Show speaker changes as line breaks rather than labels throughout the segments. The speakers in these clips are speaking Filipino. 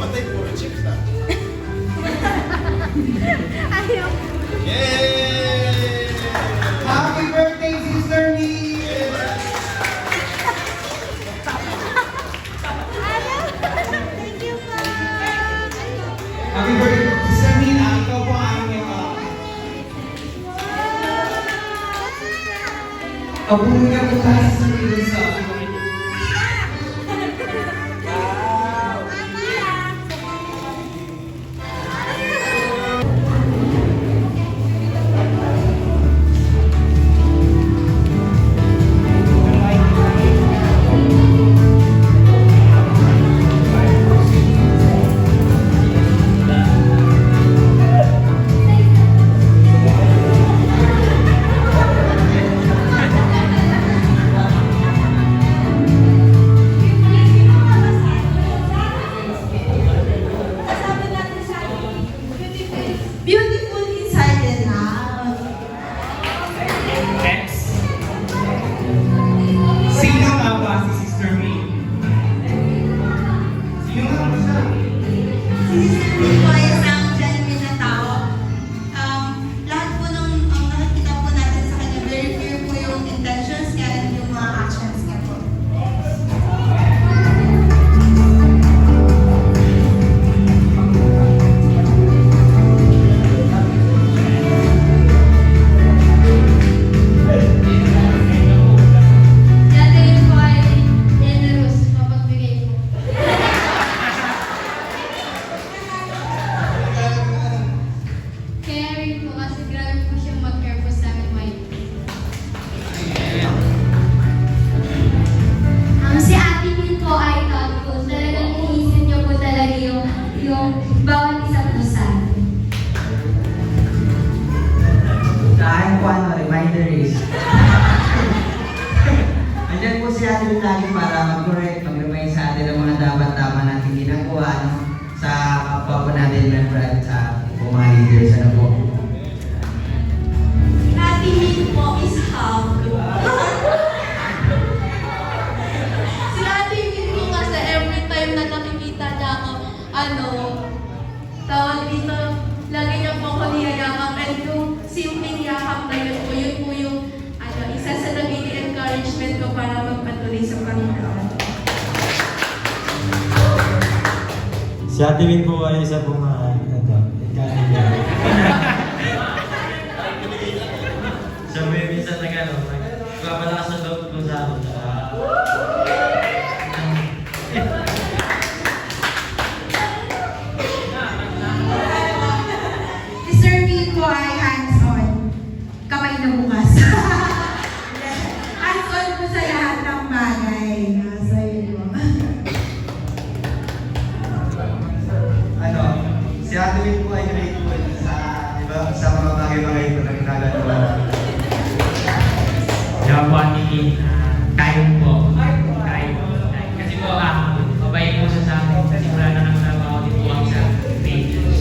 namatay, puro chips na.
Ayaw.
Yay!
Happy birthday, Sister Me!
Thank you po.
Happy birthday, Sister Me! Ikaw po ang aming Abuya po tayo sa Sister Me sa
Beautiful inside and out.
Sino nga ba si Sister Me? Sino nga ba siya?
Si Sister Me po ay isang genuine na tao. Lahat po nung nakikita po natin sa kanya, very clear po yung intentions niya and yung mga actions niya po.
Dati rin po ay generous, mapagbigay po. Kaya rin po kasi grabe po siyang mag-care po sa amin, Mike. Si Ate Min po ay thoughtful. Talagang iniisip niyo po talaga yung bawat isa po sa atin.
Sa akin po, reminder is, andyan po si Ate Lynn lagi para mag-correct, mag-remind sa atin ng mga dapat-tama natin ginagawa, no? Sa kapwa po natin member at sa mga leaders, ano po.
Ate Min po is hug. Si Ate Min po kasi every time na nakikita niya ako, tawag dito, lagi niya po ako niyayakap and yung simpleng yakap na yun po yung isa sa naging encouragement ko para magpatuloy sa Panginoon.
Si Ate Min po ay isa pong siya po yung minsan nagpapalakas ng loob ko sa akin.
Si Sir Min po ay hands-on. Kamay na bukas. Hands-on po sa lahat ng bagay. Nasa iyo.
Si Ate Lynn po ay grateful sa mga bagay-bagay po na ginagawa.
Kaya po Ate Lynn, kain po. Kain. Kasi po, mabait po siya sa akin. Kasi wala na nang trabaho din po ako sa pages.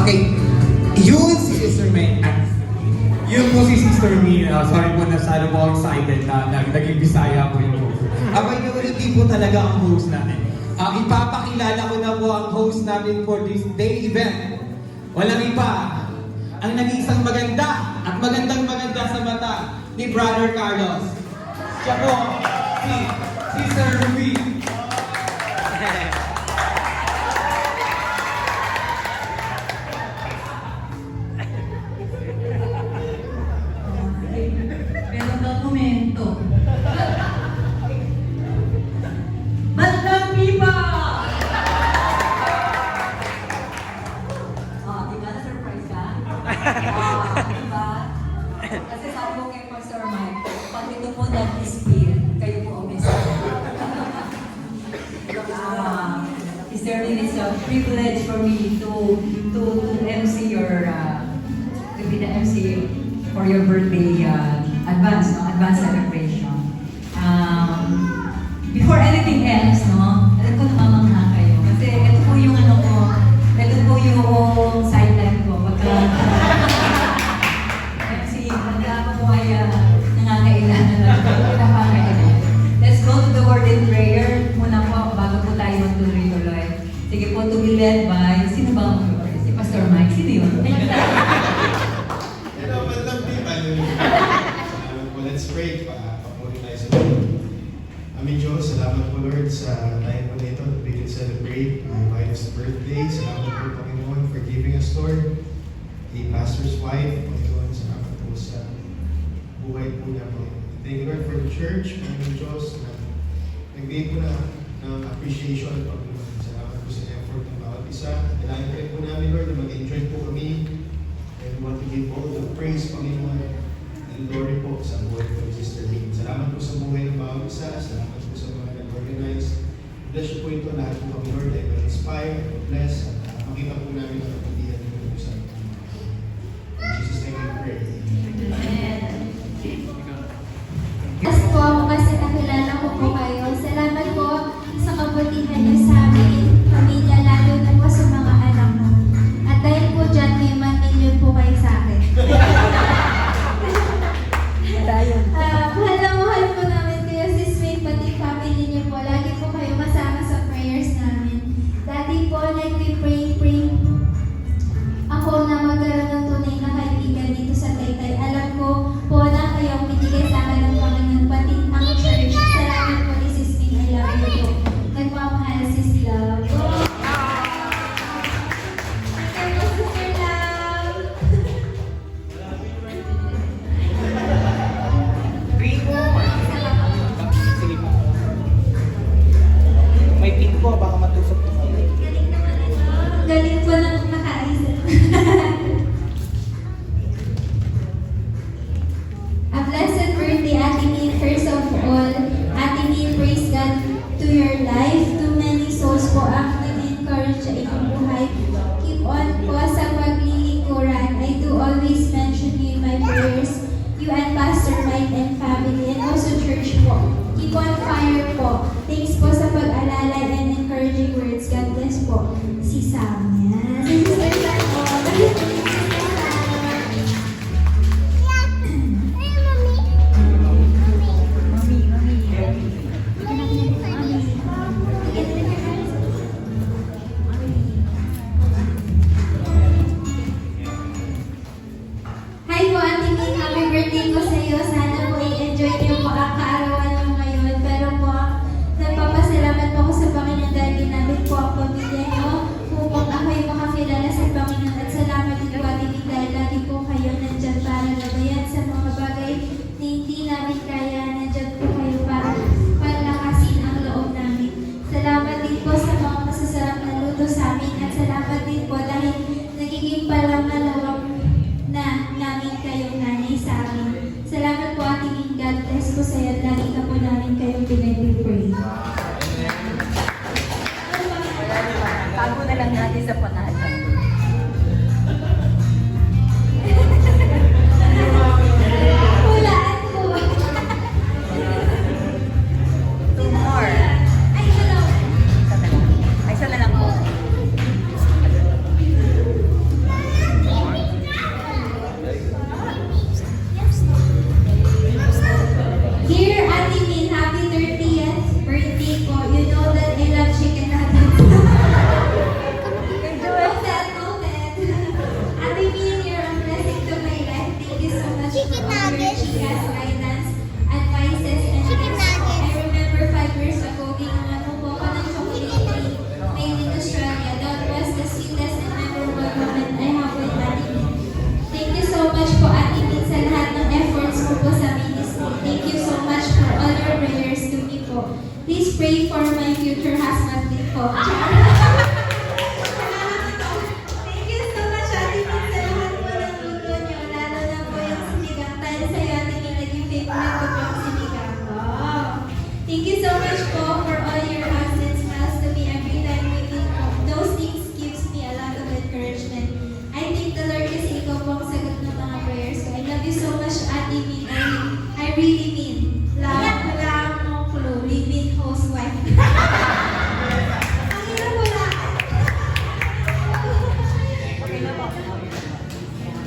Okay, yun si Sister Me. Yun po si Sister Me. Sorry po, nasalo po ako excited na naging Bisaya po yung host. Abay nyo, hindi po talaga ang host natin. Ipapakilala ko na po ang host natin for this day event. Walang iba, ang nag-iisang maganda at magandang-maganda sa mata ni Brother Carlos. Siya po, si Sir Ruby.
Meron daw komento. Bandang Pipa!
Diba na-surprise ka? Diba? Kasi sabi ko kay Pastor Mike, pag ito po nag-spill, kayo po ang message. Is there really a privilege for me to MC your, to be the MC for your birthday advance celebration. Before anything else, no, alam ko namamangha kayo. Kasi ito po yung ito po yung sideline ko.
pray. Papuri tayo sa Lord. Aming Diyos, salamat po Lord sa time po nito that we can celebrate my wife's birthday. Salamat po Panginoon for giving us Lord a pastor's wife. Panginoon, salamat po sa buhay po niya po. Thank you Lord for the church, Panginoon Diyos, na nagbigay po ng appreciation Panginoon. Salamat po sa effort ng bawat isa. Kailangan rin po namin Lord na mag-enjoy po kami. And we want to give all the praise Panginoon and glory po sa buhay po ni Sister Lynn. Salamat po sa buhay ng bawat isa. Salamat po sa mga nag-organize. Bless you po ito lahat po kami Lord ay ma-inspire, ma-bless, at makita po namin ang kapatihan po sa in Jesus' name we pray.
Yes po, kasi nakilala ko po kayo. Salamat po sa kabutihan niyo sa amin, pamilya, lalo na po sa mga anak mo. At dahil po dyan, may 1 million po kayo sa akin. Mahal na mahal po namin kayo, Sis May, pati family niyo po. Lagi po kayo masama sa prayers namin. Dati po, nag-pray. Ako na magkaroon ng tunay na kaibigan dito sa Taytay. Alam ko po na kayo ang binigay sa akin ng Panginoon, pati ang church. Salamat po ni Sis May, I love you po. Nagmamahal, Sis Love. Thank you, Sister Love.
May pin po, baka matusok po.
Galing naman ito. Galing po ng makaisip. A blessed birthday, Ate Min. First of all, Ate Min, praise God to your life. Too many souls po ang nag-encourage sa inyong buhay. Keep on po sa paglilingkuran. I do always mention you in my prayers. You and Pastor Mike and family and also church po. Keep on fire po. Thanks po sa pag-alalay and encouraging words. God bless po. Si Sam. Yan. Si Sister Sam po. Hi po, Ate Min. Happy birthday po sa iyo. Sana po i-enjoy niyo po ang kaarawan niyo ngayon. Pero po, nagpapasalamat po ako sa Panginoon dahil ginamit po ang pamilya niyo upang ako'y makakilala sa Panginoon. At salamat din po, Ate Min, dahil lagi po kayo nandyan para gabayan sa mga bagay na hindi namin kaya. Nandyan po kayo para palakasin ang loob namin. Salamat din po sa mga masasarap na luto sa amin. At salamat din po dahil nagiging palamalawang na namin kayong nanay sa amin. Salamat po, Ate Min. God bless po sa iyo. Lagi ka po namin kayong pinag-pray.
Tago na lang natin sa panasan.
Hulaan po.
Two more.
Ay, hello.
Isa na lang po.
Dear Ate Min, happy 30th birthday po. You know that I love chicken nuggets. Noted. Ate Min, you're a blessing to my life. Thank you so much for all your chicas, guidance, advices, and tips. I remember 5 years ago, ginawa mo po ako ng chocolate cake made in Australia. That was the sweetest and memorable moment I have with Ate Min. Thank you so much po, Ate Min, sa lahat ng efforts mo po sa ministry. Thank you so much for all your prayers to me po. Please pray for my future husband din po. Thank you so much, Ate Min, sa lahat po ng luto niyo. Lalo na po yung sinigang. Dahil sa'yo, Ate Min, naging favorite ko po yung sinigang. Wow! Thank you so much po for all your hugs and smiles to me every time we meet po. Those things gives me a lot of encouragement. I thank the Lord kasi ikaw po ang sagot ng mga prayers ko. I love you so much, Ate Min. I really mean. Wala mo clue. Live-in housewife. Ang hirap wala.
Okay na po.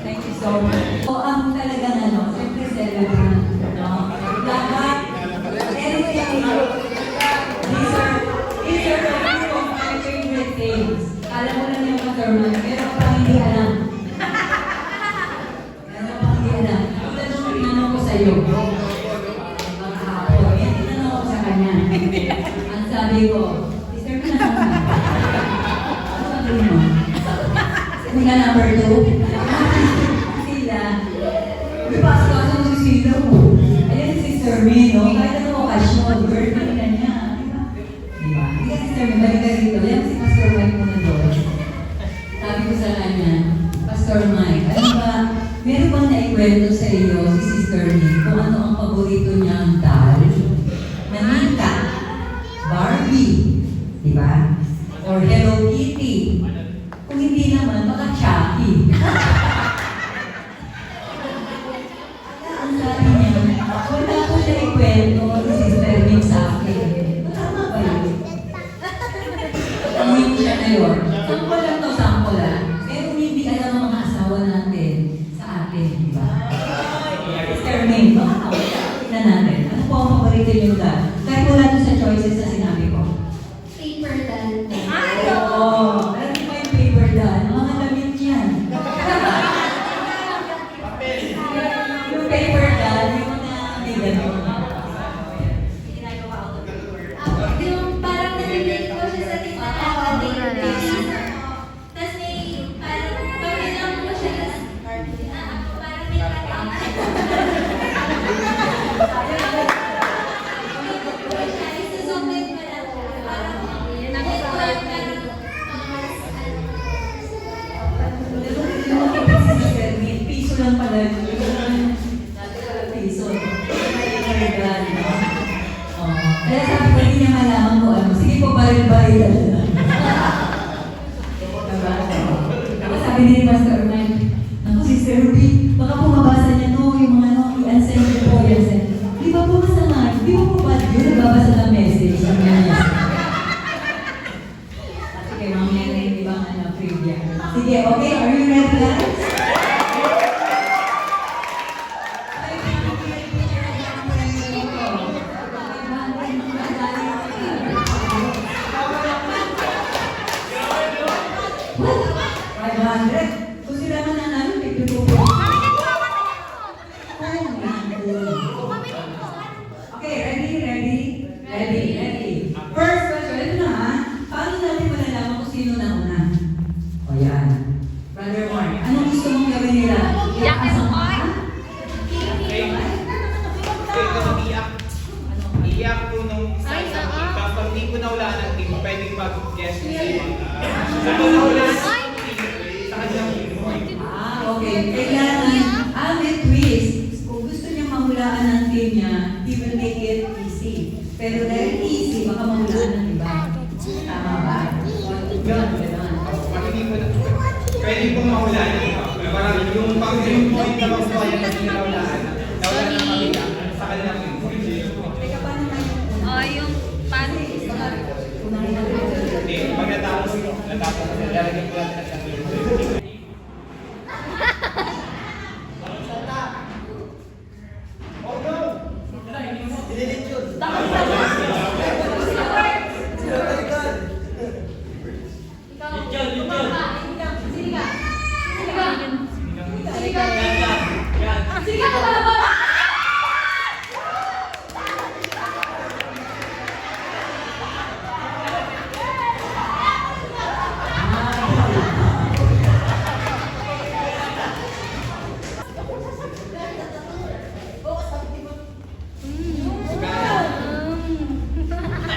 Thank you so much. O ang talagang siyempre celebrant. No? Lahat. Everything. These are a few of my favorite things. Alam mo lang yung Pastor Mike, pero parang hindi alam. Pero parang hindi alam. Ito nung tinanong ko sa'yo. chika mo. Ayan si Sister May, no? Kahit ano okasyon, birthday na niya. Diba? Hindi ka Sister May, balik ka dito. Yan si Pastor Mike mo na doon. Sabi ko sa kanya, Pastor Mike, ano ba, meron bang naikwento sa iyo si Sister May kung ano ang paborito niyang doll? Manika, Barbie, di ba? Or Hello Kitty. Kung hindi naman, baka Chucky. Ang sabi niya, wala ko siya ikwento si Sister May sa akin. Tama ba yun? Tanungin ko siya ngayon. Sample lang to, sample lang. Pero hindi alam ang mga asawa natin sa atin, di ba? Sister May, baka tingnan natin. Ano po ang paborito niyo doon? Kahit wala doon sa choices na sinabi ko.
Paper doll.
Oo. Alam mo ba yung paper doll? Mga damit yan. Yung paper doll, yung mga may gano'n.
Yung parang nalilate ko siya sa tita natin. Tapos may parang pabilang ko siya. Parang may isusumit ko lang.
Piso lang pala yun. Dati pala piso. Kaya sabi ko, hindi niya malaman ko ano. Sige po, baril-baril na. Diba? Sabi ni Pastor Mike, ako si Sir B, baka po mabasa niya no, yung mga no, i-answer niyo po, i-answer. Di ba po masama? Di ba po ba yun? Nagbabasa ng message. Sige, mamaya na yung ibang ano, trivia. Sige, okay, are you ready guys? Kung sila man nanalo, tignan po. Okay, ready. First question, ito na ha. Paano natin malalaman kung sino na una? O yan. Brother Mark, anong gusto mong gawin nila? Iyakas ang mga?
Iyak ko nung isang kita, pag di ko nawala ng team, pwedeng mag-guess sa ibang Ako nawala ng team, sa kanyang team.
Okay. Kailangan, may twist. Kung gusto niya mahulaan ng team niya, he will make it easy. Pero dahil easy, baka mahulaan ng iba. Tama ba? Yun, gano'n.
Pag hindi ko na, pwede kong mahula ng iba. Parang yung pag-dream point na makuha yung hindi nawalaan, nawala ng pamilya, sa kanyang team.
Teka, paano tayo?
Yung paano?
Hindi, pag natapos, lalagyan ko lang sa team.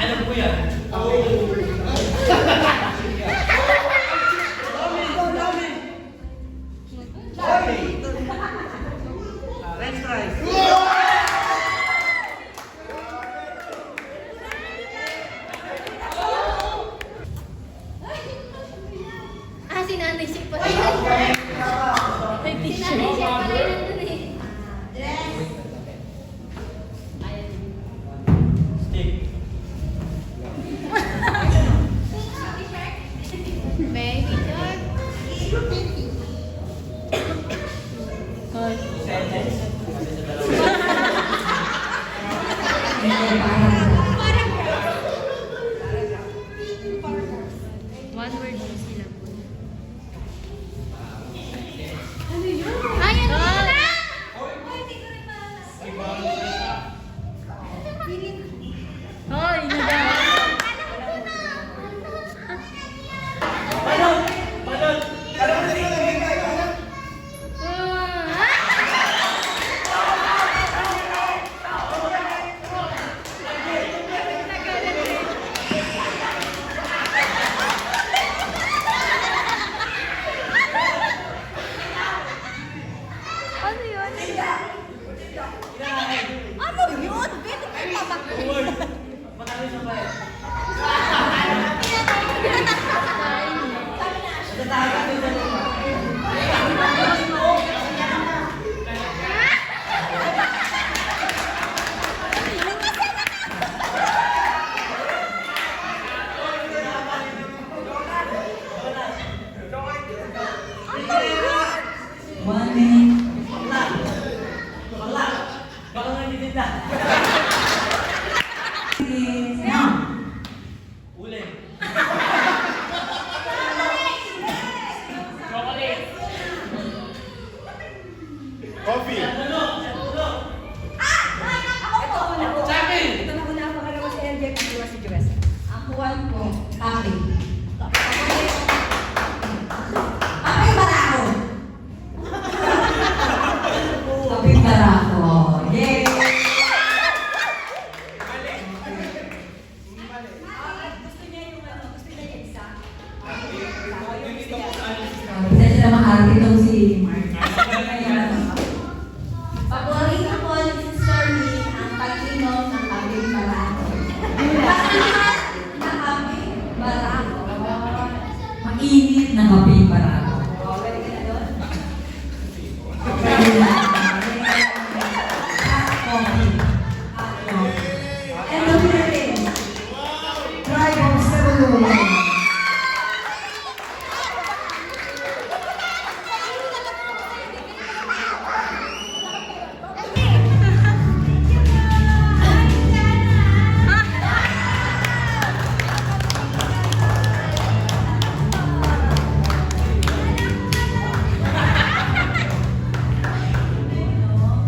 Alam ko yan.
Si nanay siya pala. Si nanay siya pala nandun eh. Dress. Baby shark. One word mo sila po. Ay, ano yun na? Hindi ko rin maalala. Hoy, nagagawa.
Ano yun? Ano yun? Pwede kayo pamakul.
One minute. Is now.
Coffee!
Ito na una, pangalawa si LJ, pangalawa si Joes.
Ang kuwan ko, kape. Kape barako.
Kapit barako. Yay! Kasi sila makakit itong si Mark.
Paborito ko ni Sister Min ang pag-inom ng kape barako. Pasihan na kape barako.
Mainit na kapit barako.
Pwede ka na doon?
Pwede na. Hot coffee. Hot coffee. And the Philippines. Tribe of Cebuloan.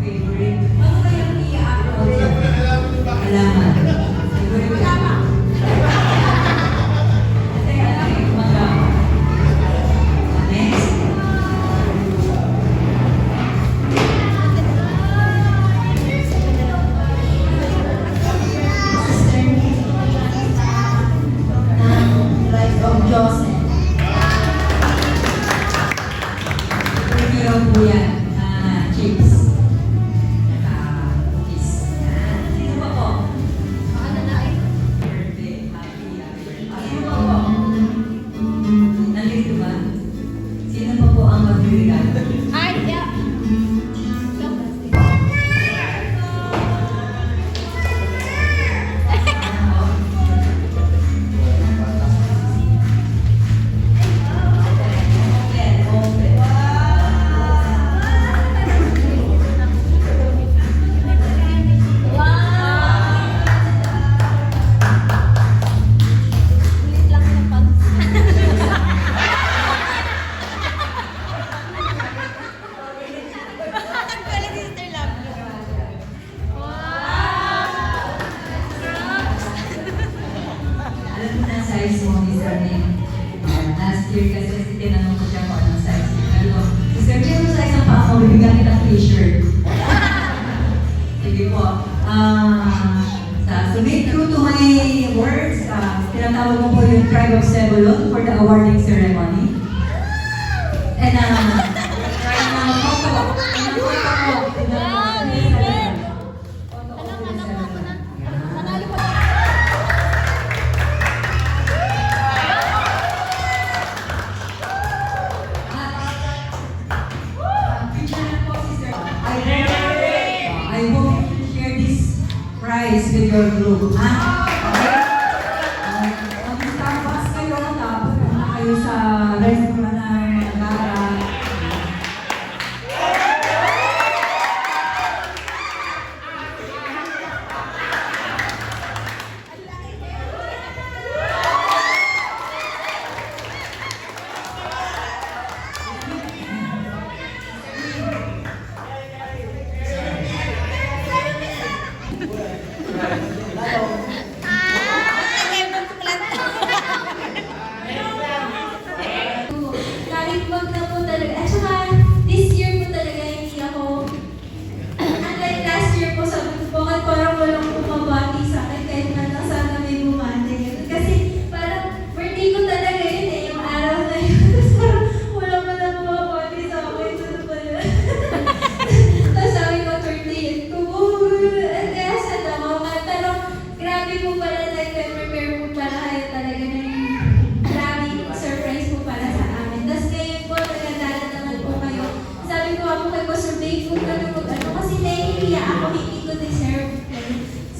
Favorite.
Ano kayang i-upload?
Alaman. Favorite. Kasi alam eh, kumagawa. Next.
Sister Min, ng Life of Joseph.
Favorite raw po yan. Chips. Saka cookies. Yan. Sino pa po? Birthday. Happy birthday. Sino pa po? Nandito ba? Sino pa po ang magregalo?
Ay, yeah.
Open, open.
Ulit lang sa pag...
Ang galing ni Sister Love.
Alam mo na ang size mo, Mr. Lim. Last year kasi tinanong ko siya kung anong size niya. Sabi ko, Mr. Lim, anong size ang paa mo? Bibigyan kita ng t-shirt. Sige po. So make true to my words. Tinatawag mo po yung Tribe of Cebuloan for the awarding ceremony. And right now, photo.
Nanalo pa.
I hope you share this prize with your group. Mag-Starbucks kayo, tapos na kayo sa restaurant ng Gara.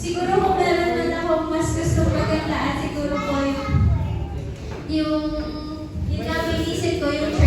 siguro kung meron man ako mas gusto pagkantaan, siguro po yung nga may isip ko, yung